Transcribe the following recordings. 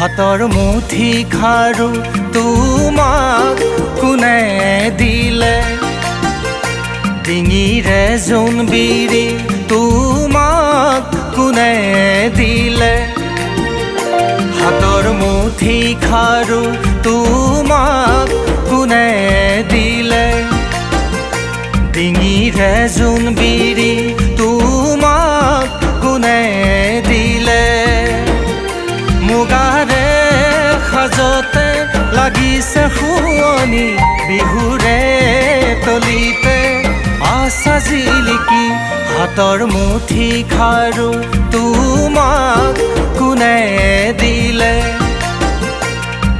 হাতৰ মুঠি খাৰু তোমাক কোনে দিলে ডিঙিৰে জোনবিৰি তোমাক কোনে দিলে হাতৰ মুঠি খাৰু তোমাক কোনে দিলে ডিঙিৰে জোনবিৰি তোমাক কোনে দিলে মুগাৰে সাজতে লাগিছে শুৱনি বিহুৰে তলিতে আশা জিলিকি হাতৰ মুঠি খাৰু তোমাক কোনে দিলে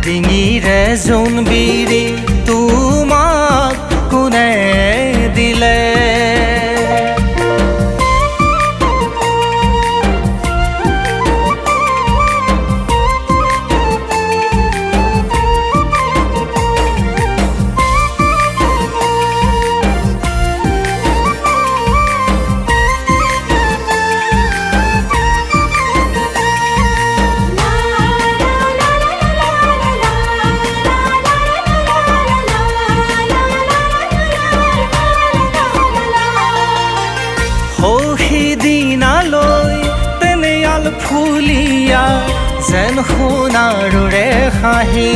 ডিঙিৰে জোনবিৰি তোমাক কোনে দিলে দিনালৈ তেনেয়াল ফুলিয়া যেন সোণাৰুৰে হাঁহি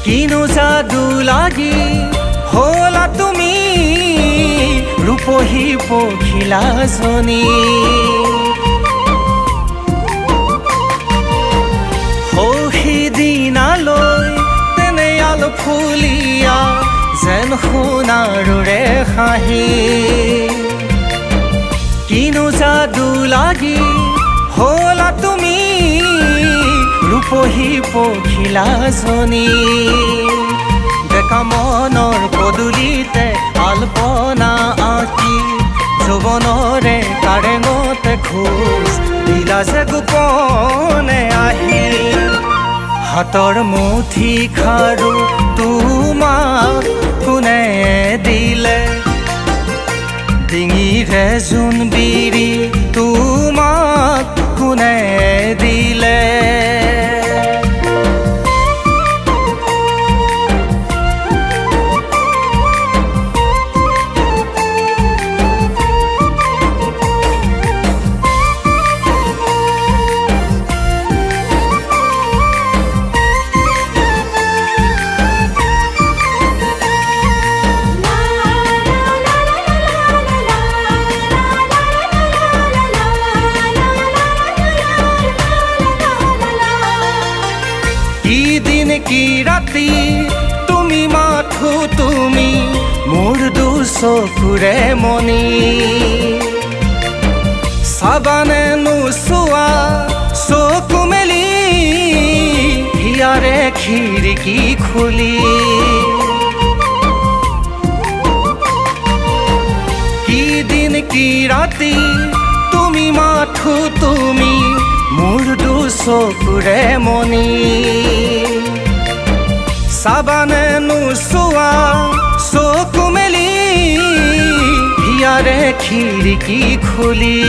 কিনো যাদু লাগি হলা তুমি ৰূপহী পখিলাজনী সৌহি দিনালৈ তেনেয়াল ফুলিয়া যেন সোণাৰুৰে হাঁহি কিনো যাদু লাগি হলা তুমি ৰূপহী পখিলাজনী ডেকা মনৰ পদূলিতে আলপনা আঁকি যৌৱনৰে কাৰেঙতে খোজ দিলা যে গোপনে আহি হাতৰ মুঠি খাৰু তোমাক কোনে দিলে ডিঙিৰে জোনবিৰি তোমাক কোনে দিলে কি দিন কি ৰাতি তুমি মাথো তুমি মোৰ দুচকুৰে মনি চাবানে নোচোৱা চকু মেলি হিয়াৰে খিৰিকী খুলি কি দিন কি ৰাতি তুমি মাথো তুমি মোৰ দুচকুৰে মনি চাবানে নোচোৱা চকু মেলি হিয়াৰে খিৰিকী খুলি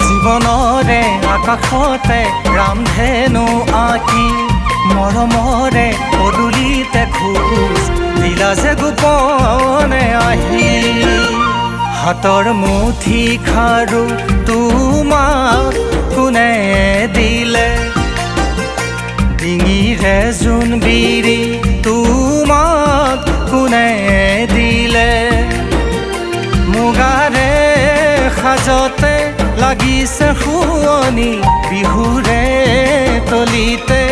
জীৱনৰে আকাশতে ৰামধেনু আঁকি মৰমৰে পদূলিতে খোজ দিলা যে গোপনে আহি হাতৰ মুঠি খাৰু তোমাক কোনে দিলে ডিঙিৰে জোনবিৰি তোমাক কোনে দিলে মুগাৰে সাজতে লাগিছে শুৱনি বিহুৰে তলিতে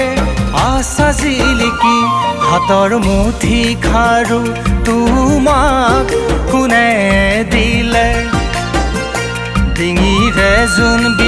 আশা জিলিকি হাতৰ মুঠি খাৰু তোমাক কোনে দিলে ডিঙিৰে জোনবিৰি